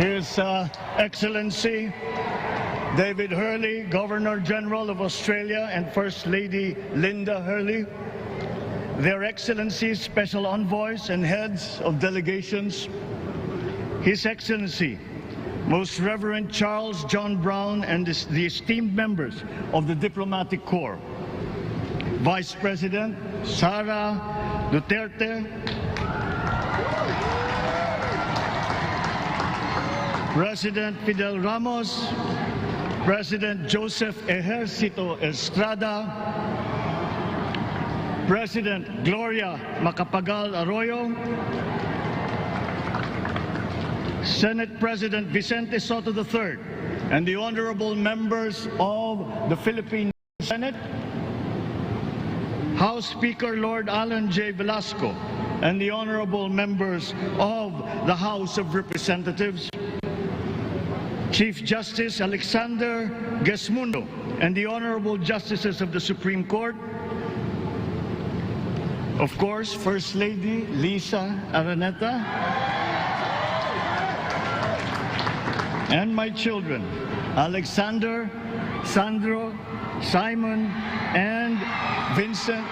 His Excellency David Hurley, Governor-General of Australia, and First Lady Linda Hurley, Their Excellencies, Special Envoys, and Heads of Delegations, His Excellency, Most Reverend Charles John Brown, and the esteemed members of the Diplomatic Corps, Vice President Sara Duterte, President Fidel Ramos, President Joseph Ejercito Estrada, President Gloria Macapagal Arroyo, Senate President Vicente Soto III, and the honorable members of the Philippine Senate, House Speaker Lord Alan J. Velasco, and the honorable members of the House of Representatives, Chief Justice Alexander Gesmundo, and the honorable justices of the Supreme Court, of course, First Lady Lisa Araneta, and my children, Alexander, Sandro, Simon, and Vincent.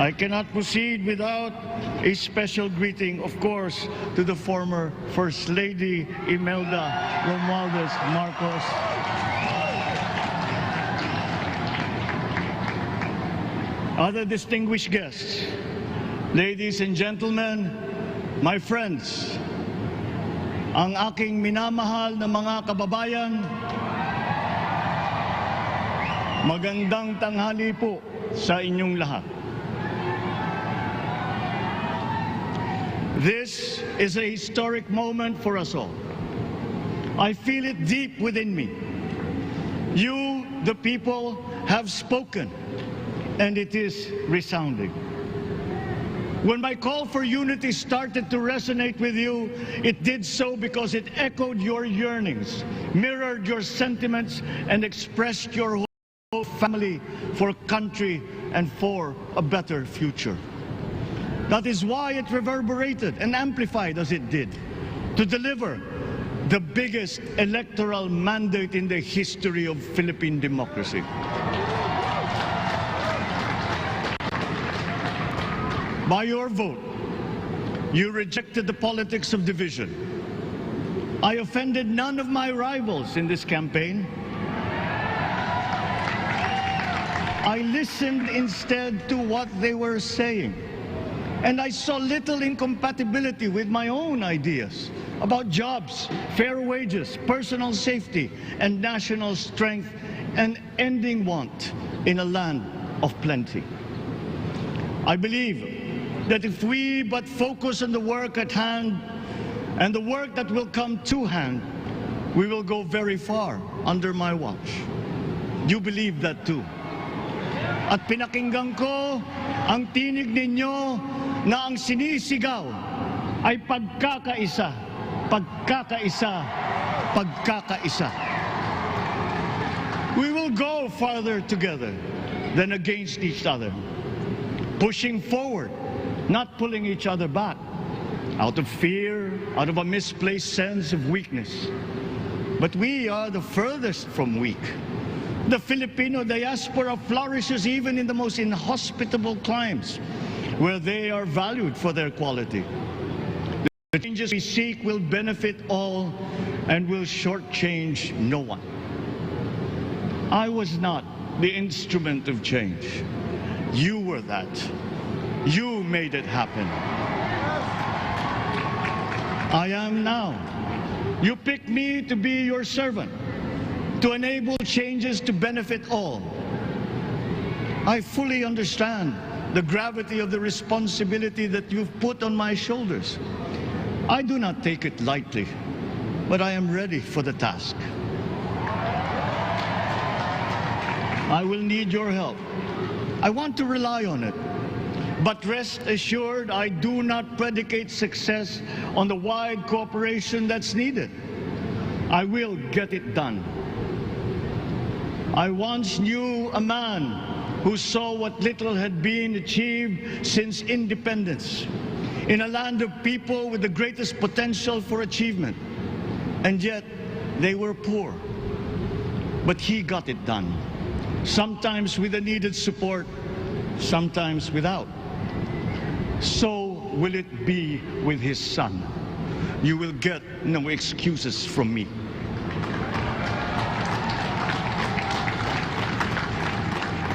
I cannot proceed without a special greeting, of course, to the former First Lady Imelda Romualdez Marcos. Other distinguished guests, ladies and gentlemen, my friends, ang aking minamahal na mga kababayan, magandang tanghali po sa inyong lahat. This is a historic moment for us all. I feel it deep within me. You, the people, have spoken, and it is resounding. When my call for unity started to resonate with you, it did so because it echoed your yearnings, mirrored your sentiments, and expressed your whole family for country and for a better future. That is why it reverberated and amplified as it did, to deliver the biggest electoral mandate in the history of Philippine democracy. By your vote, you rejected the politics of division. I offended none of my rivals in this campaign. I listened instead to what they were saying. And I saw little incompatibility with my own ideas about jobs, fair wages, personal safety, and national strength, and ending want in a land of plenty. I believe that if we but focus on the work at hand and the work that will come to hand, we will go very far under my watch. You believe that too. At pinakinggan ko ang tinig ninyo na ang sinisigaw ay pagkakaisa, pagkakaisa, pagkakaisa. We will go farther together than against each other, pushing forward, not pulling each other back, out of fear, out of a misplaced sense of weakness. But we are the furthest from weak. The Filipino diaspora flourishes even in the most inhospitable climes, where they are valued for their quality. The changes we seek will benefit all and will shortchange no one. I was not the instrument of change. You were that. You made it happen. I am now. You picked me to be your servant, to enable changes to benefit all. I fully understand the gravity of the responsibility that you've put on my shoulders. I do not take it lightly, but I am ready for the task. I will need your help. I want to rely on it. But rest assured, I do not predicate success on the wide cooperation that's needed. I will get it done. I once knew a man who saw what little had been achieved since independence. in a land of people with the greatest potential for achievement. And yet, they were poor. But he got it done, sometimes with the needed support, sometimes without. So will it be with his son. You will get no excuses from me.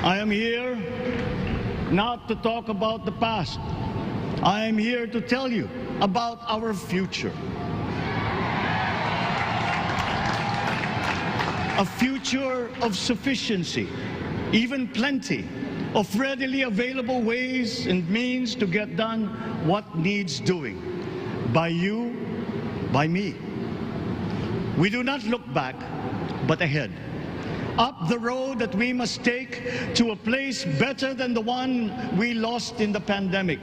I am here not to talk about the past. I am here to tell you about our future. A future of sufficiency, even plenty, of readily available ways and means to get done what needs doing, by you, by me. We do not look back, but ahead, up the road that we must take to a place better than the one we lost in the pandemic.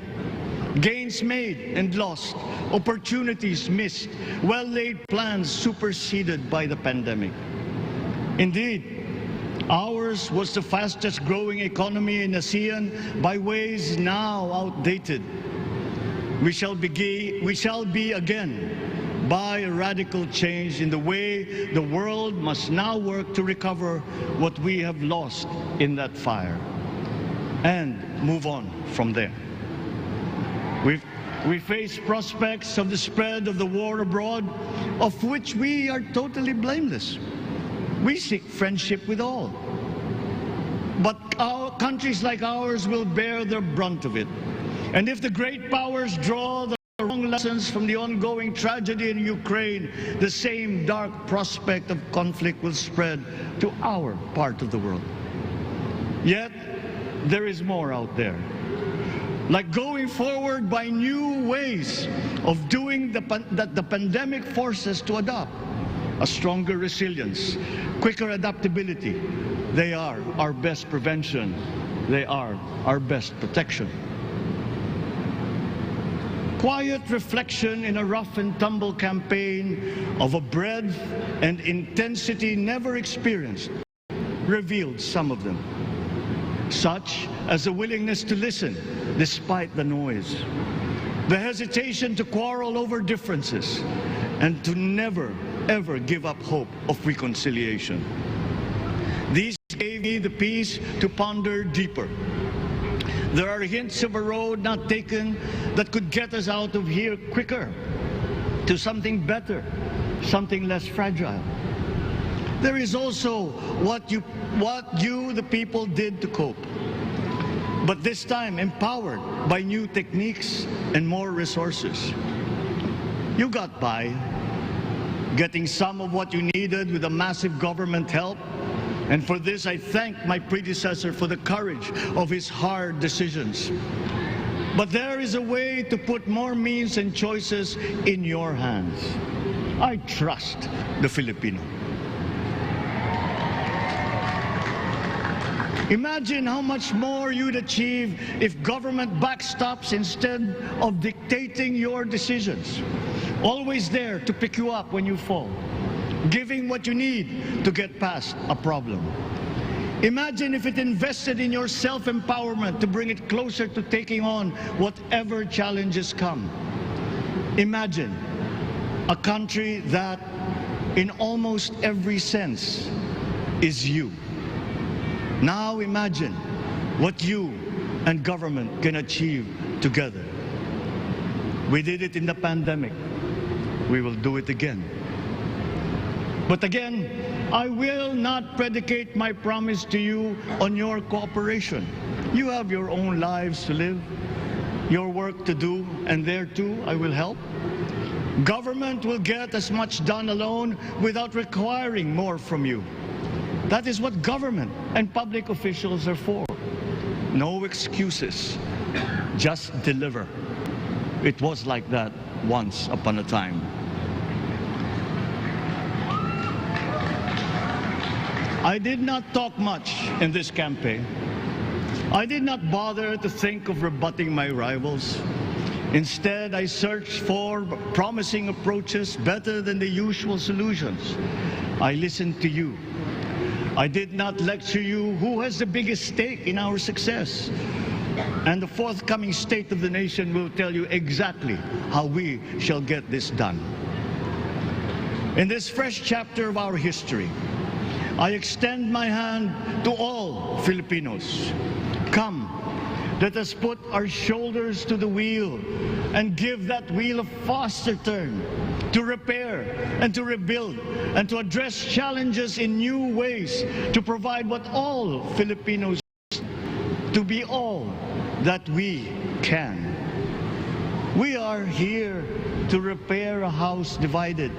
Gains made and lost, opportunities missed, well-laid plans superseded by the pandemic. Indeed, ours was the fastest growing economy in ASEAN by ways now outdated. We shall be again by a radical change in the way the world must now work to recover what we have lost in that fire and move on from there. We face prospects of the spread of the war abroad, of which we are totally blameless. We seek friendship with all. But countries like ours will bear the brunt of it. And if the great powers draw the wrong lessons from the ongoing tragedy in Ukraine, the same dark prospect of conflict will spread to our part of the world. Yet, there is more out there. Like going forward by new ways of doing that the pandemic forces to adopt. A stronger resilience, quicker adaptability. They are our best prevention. They are our best protection. Quiet reflection in a rough and tumble campaign of a breadth and intensity never experienced revealed some of them, such as a willingness to listen despite the noise, the hesitation to quarrel over differences, and to never, ever give up hope of reconciliation. These gave me the peace to ponder deeper. There are hints of a road not taken that could get us out of here quicker, to something better, something less fragile. There is also what you, the people, did to cope. But this time empowered by new techniques and more resources. You got by, getting some of what you needed with a massive government help. And for this, I thank my predecessor for the courage of his hard decisions. But there is a way to put more means and choices in your hands. I trust the Filipino. Imagine how much more you'd achieve if government backstops instead of dictating your decisions. Always there to pick you up when you fall, giving what you need to get past a problem. Imagine if it invested in your self-empowerment to bring it closer to taking on whatever challenges come. Imagine a country that, in almost every sense, is you. Now imagine what you and government can achieve together. We did it in the pandemic. We will do it again. But again, I will not predicate my promise to you on your cooperation. You have your own lives to live, your work to do, and there too I will help. Government will get as much done alone without requiring more from you. That is what government and public officials are for. No excuses, just deliver. It was like that once upon a time. I did not talk much in this campaign. I did not bother to think of rebutting my rivals. Instead, I searched for promising approaches better than the usual solutions. I listened to you. I did not lecture you who has the biggest stake in our success, And the forthcoming State of the Nation will tell you exactly how we shall get this done. In this fresh chapter of our history, I extend my hand to all Filipinos. Come, let us put our shoulders to the wheel and give that wheel a faster turn to repair and to rebuild and to address challenges in new ways, to provide what all Filipinos need, to be all that we can. We are here to repair a house divided,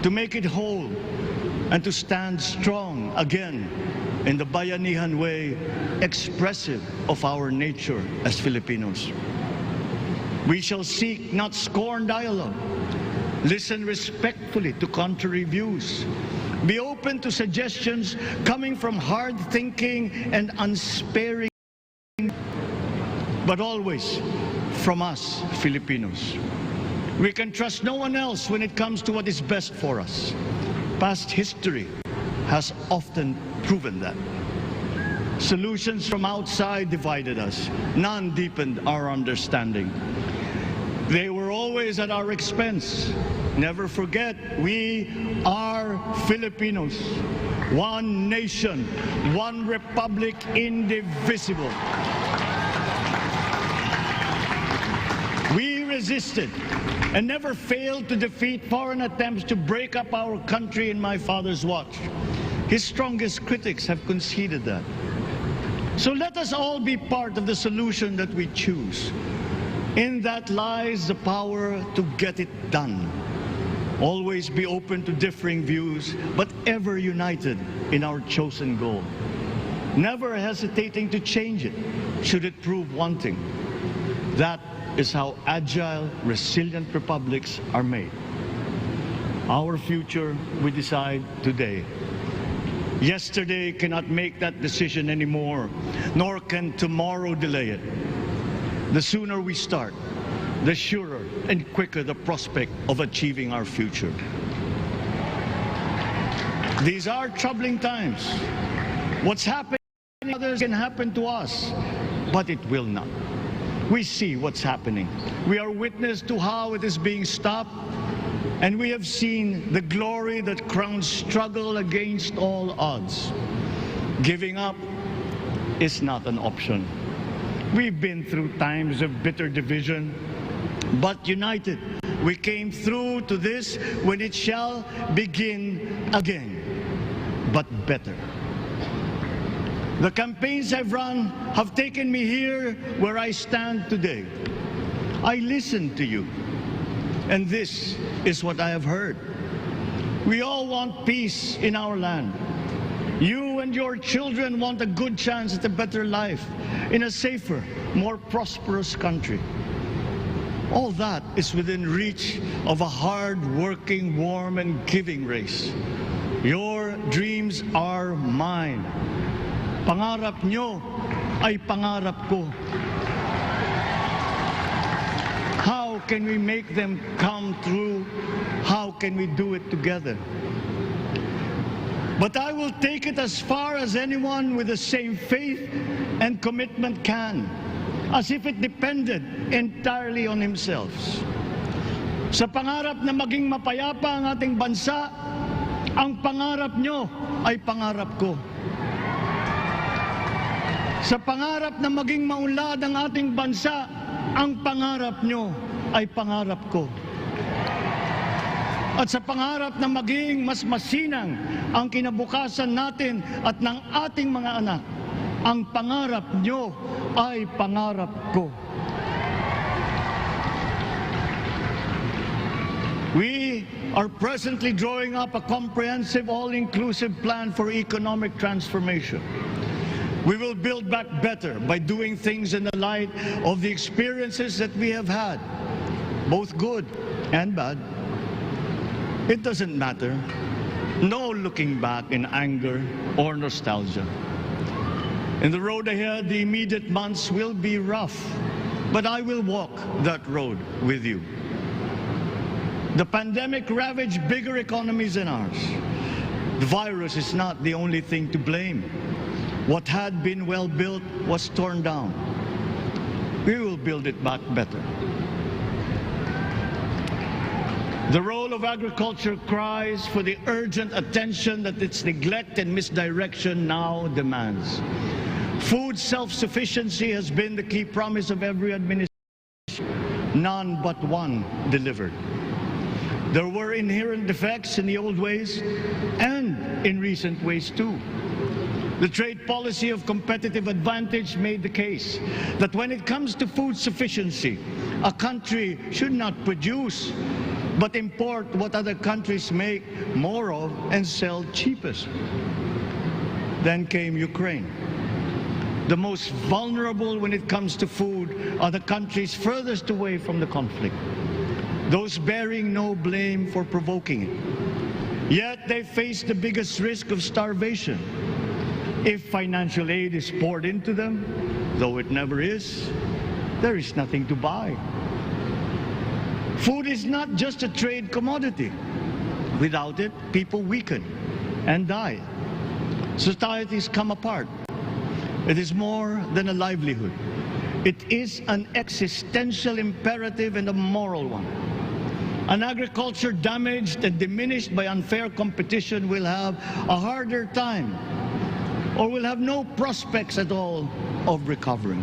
to make it whole, and to stand strong again in the Bayanihan way, expressive of our nature as Filipinos. We shall seek, not scorn dialogue, listen respectfully to contrary views, be open to suggestions coming from hard-thinking and unsparing, but always from us, Filipinos. We can trust no one else when it comes to what is best for us. Past history has often proven that. Solutions from outside divided us. None deepened our understanding. They were always at our expense. Never forget, we are Filipinos. One nation, one republic, indivisible. We resisted and never failed to defeat foreign attempts to break up our country in my father's watch. His strongest critics have conceded that. So let us all be part of the solution that we choose. In that lies the power to get it done. Always be open to differing views, but ever united in our chosen goal. Never hesitating to change it, should it prove wanting. That is how agile, resilient republics are made. Our future we decide today. Yesterday cannot make that decision anymore, nor can tomorrow delay it. The sooner we start, the surer and quicker the prospect of achieving our future. These are troubling times. What's happening to others can happen to us, but it will not. We see what's happening. We are witness to how it is being stopped, and we have seen the glory that crowns struggle against all odds. Giving up is not an option. We've been through times of bitter division, but united, we came through to this when it shall begin again, but better. The campaigns I've run have taken me here where I stand today. I listened to you, and this is what I have heard. We all want peace in our land. You and your children want a good chance at a better life in a safer, more prosperous country. All that is within reach of a hard-working, warm, and giving race. Your dreams are mine. Pangarap nyo ay pangarap ko. How can we make them come true? How can we do it together? But I will take it as far as anyone with the same faith and commitment can, as if it depended entirely on himself. Sa pangarap na maging mapayapa ang ating bansa, ang pangarap nyo ay pangarap ko. Sa pangarap na maging maunlad ang ating bansa, ang pangarap nyo ay pangarap ko. At sa pangarap na maging mas masinang ang kinabukasan natin at ng ating mga anak, ang pangarap nyo ay pangarap ko. We are presently drawing up a comprehensive, all-inclusive plan for economic transformation. We will build back better by doing things in the light of the experiences that we have had, both good and bad. It doesn't matter. No looking back in anger or nostalgia. In the road ahead, the immediate months will be rough, but I will walk that road with you. The pandemic ravaged bigger economies than ours. The virus is not the only thing to blame. What had been well built was torn down. we will build it back better. The role of agriculture cries for the urgent attention that its neglect and misdirection now demands. Food self-sufficiency has been the key promise of every administration. None but one delivered. There were inherent defects in the old ways and in recent ways too. The trade policy of competitive advantage made the case that when it comes to food sufficiency, a country should not produce but import what other countries make more of and sell cheapest. Then came Ukraine. The most vulnerable when it comes to food are the countries furthest away from the conflict, those bearing no blame for provoking it. Yet they face the biggest risk of starvation. If financial aid is poured into them, though it never is, there is nothing to buy. Food is not just a trade commodity. Without it, people weaken and die. Societies come apart. It is more than a livelihood. It is an existential imperative and a moral one. An agriculture damaged and diminished by unfair competition will have a harder time or will have no prospects at all of recovering.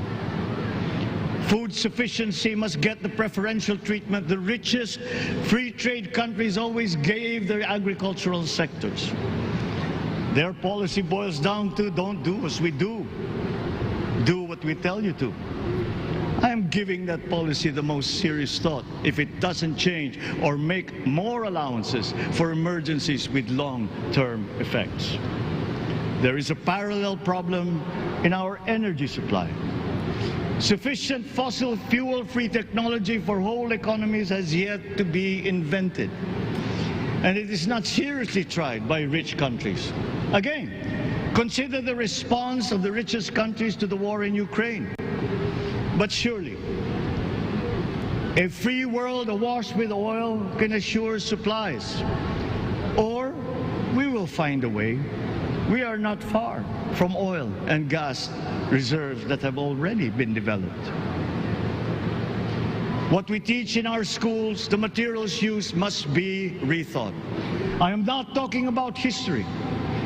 Food sufficiency must get the preferential treatment the richest free trade countries always gave their agricultural sectors. Their policy boils down to don't do as we do, do what we tell you to. I am giving that policy the most serious thought if it doesn't change or make more allowances for emergencies with long-term effects. There is a parallel problem in our energy supply. Sufficient fossil fuel-free technology for whole economies has yet to be invented. And it is not seriously tried by rich countries. Again, consider the response of the richest countries to the war in Ukraine. But surely, a free world awash with oil can assure supplies. Or we will find a way. We are not far from oil and gas reserves that have already been developed. What we teach in our schools, the materials used must be rethought. I am not talking about history.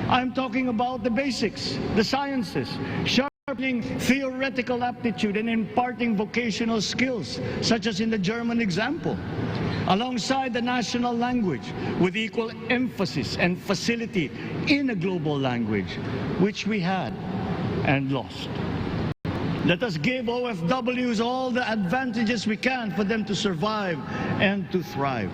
I am talking about the basics, the sciences, sharpening theoretical aptitude and imparting vocational skills, such as in the German example, alongside the national language with equal emphasis and facility in a global language, which we had and lost. Let us give OFWs all the advantages we can for them to survive and to thrive.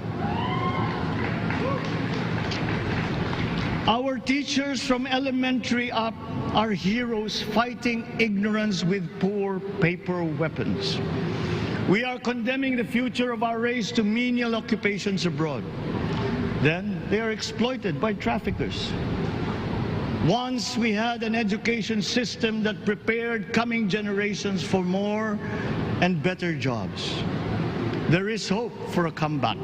Our teachers from elementary up are heroes fighting ignorance with poor paper weapons. We are condemning the future of our race to menial occupations abroad. Then they are exploited by traffickers. Once we had an education system that prepared coming generations for more and better jobs. There is hope for a comeback.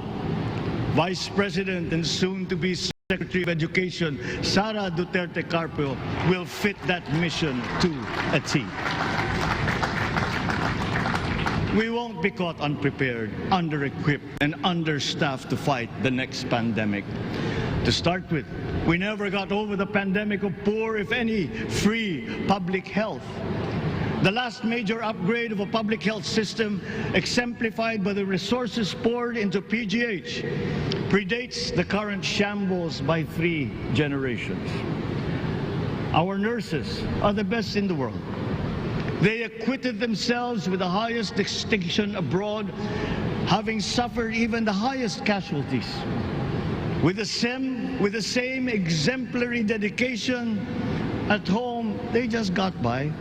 Vice President and soon-to-be Secretary of Education, Sara Duterte Carpio, will fit that mission to a T. We won't be caught unprepared, under-equipped, and understaffed to fight the next pandemic. To start with, we never got over the pandemic of poor, if any, free public health. The last major upgrade of a public health system, exemplified by the resources poured into PGH, predates the current shambles by 3 generations. Our nurses are the best in the world. They acquitted themselves with the highest distinction abroad, having suffered even the highest casualties. With the same exemplary dedication, at home, they just got by.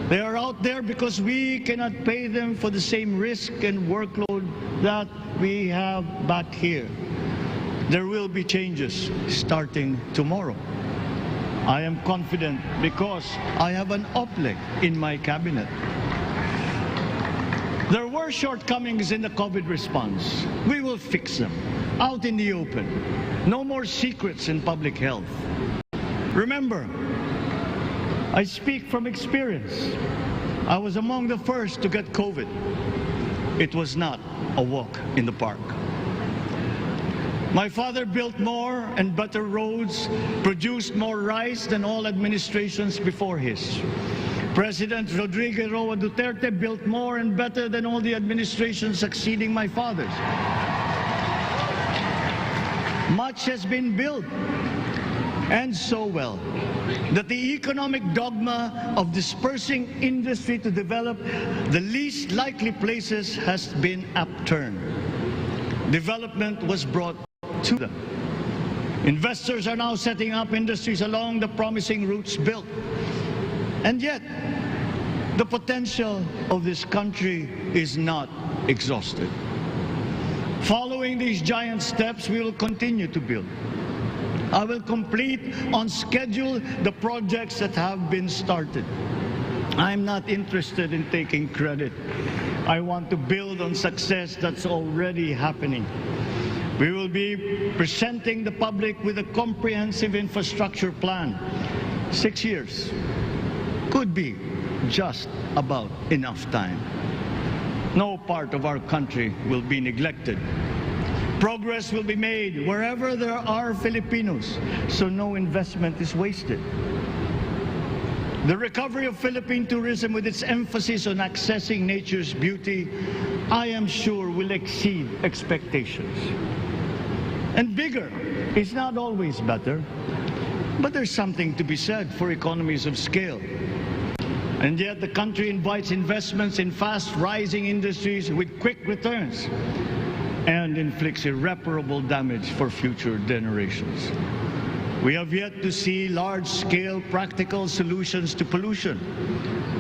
They are out there because we cannot pay them for the same risk and workload that we have back here. There will be changes starting tomorrow. I am confident because I have an OPLEC in my cabinet. There were shortcomings in the COVID response. We will fix them out in the open. No more secrets in public health. Remember, I speak from experience. I was among the first to get COVID. It was not a walk in the park. My father built more and better roads, produced more rice than all administrations before his. President Rodrigo Roa Duterte built more and better than all the administrations succeeding my father's. Much has been built, and so well, that the economic dogma of dispersing industry to develop the least likely places has been upturned. Development was brought to them. Investors are now setting up industries along the promising routes built. And yet, the potential of this country is not exhausted. Following these giant steps, we will continue to build. I will complete on schedule the projects that have been started. I'm not interested in taking credit. I want to build on success that's already happening. We will be presenting the public with a comprehensive infrastructure plan. 6 years could be just about enough time. No part of our country will be neglected. Progress will be made wherever there are Filipinos, so no investment is wasted. The recovery of Philippine tourism, with its emphasis on accessing nature's beauty, I am sure will exceed expectations. And bigger is not always better, but there's something to be said for economies of scale. And yet the country invites investments in fast-rising industries with quick returns and inflicts irreparable damage for future generations. We have yet to see large-scale practical solutions to pollution,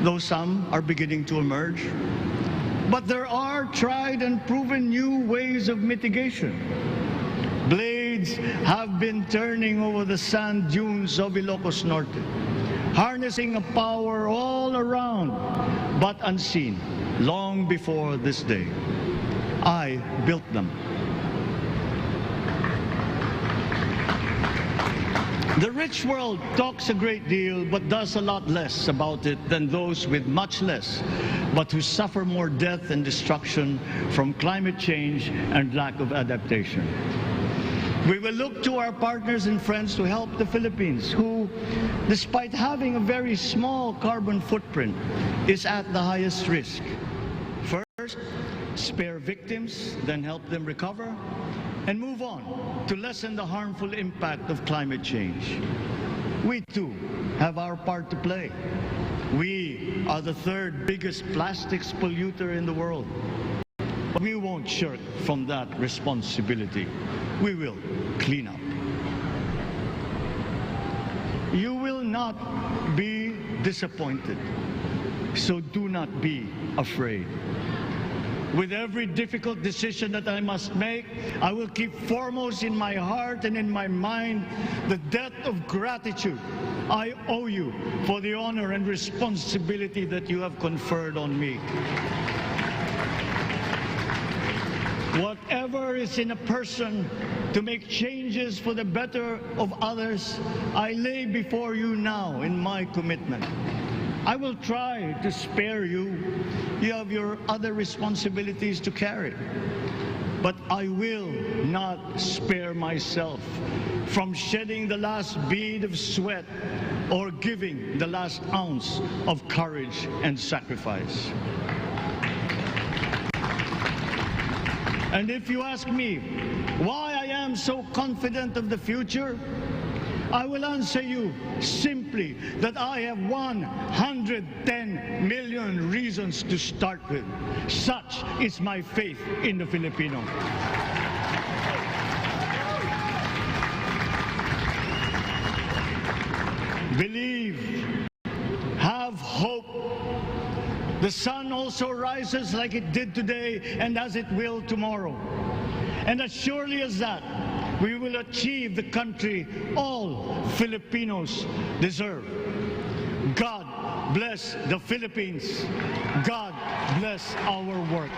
though some are beginning to emerge. But there are tried and proven new ways of mitigation. Blades have been turning over the sand dunes of Ilocos Norte, harnessing a power all around, but unseen, long before this day. I built them. The rich world talks a great deal, but does a lot less about it than those with much less, but who suffer more death and destruction from climate change and lack of adaptation. We will look to our partners and friends to help the Philippines, who, despite having a very small carbon footprint, is at the highest risk. First, spare victims, then help them recover, and move on to lessen the harmful impact of climate change. We too have our part to play. We are the third biggest plastics polluter in the world. But we won't shirk from that responsibility. We will clean up. You will not be disappointed, so do not be afraid. With every difficult decision that I must make, I will keep foremost in my heart and in my mind the debt of gratitude I owe you for the honor and responsibility that you have conferred on me. Whatever is in a person to make changes for the better of others, I lay before you now in my commitment. I will try to spare you. You have your other responsibilities to carry. But I will not spare myself from shedding the last bead of sweat or giving the last ounce of courage and sacrifice. And if you ask me why I am so confident of the future, I will answer you simply that I have 110 million reasons to start with. Such is my faith in the Filipino. Believe, have hope. The sun also rises like it did today and as it will tomorrow. And as surely as that, we will achieve the country all Filipinos deserve. God bless the Philippines. God bless our work.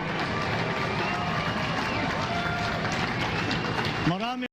Marami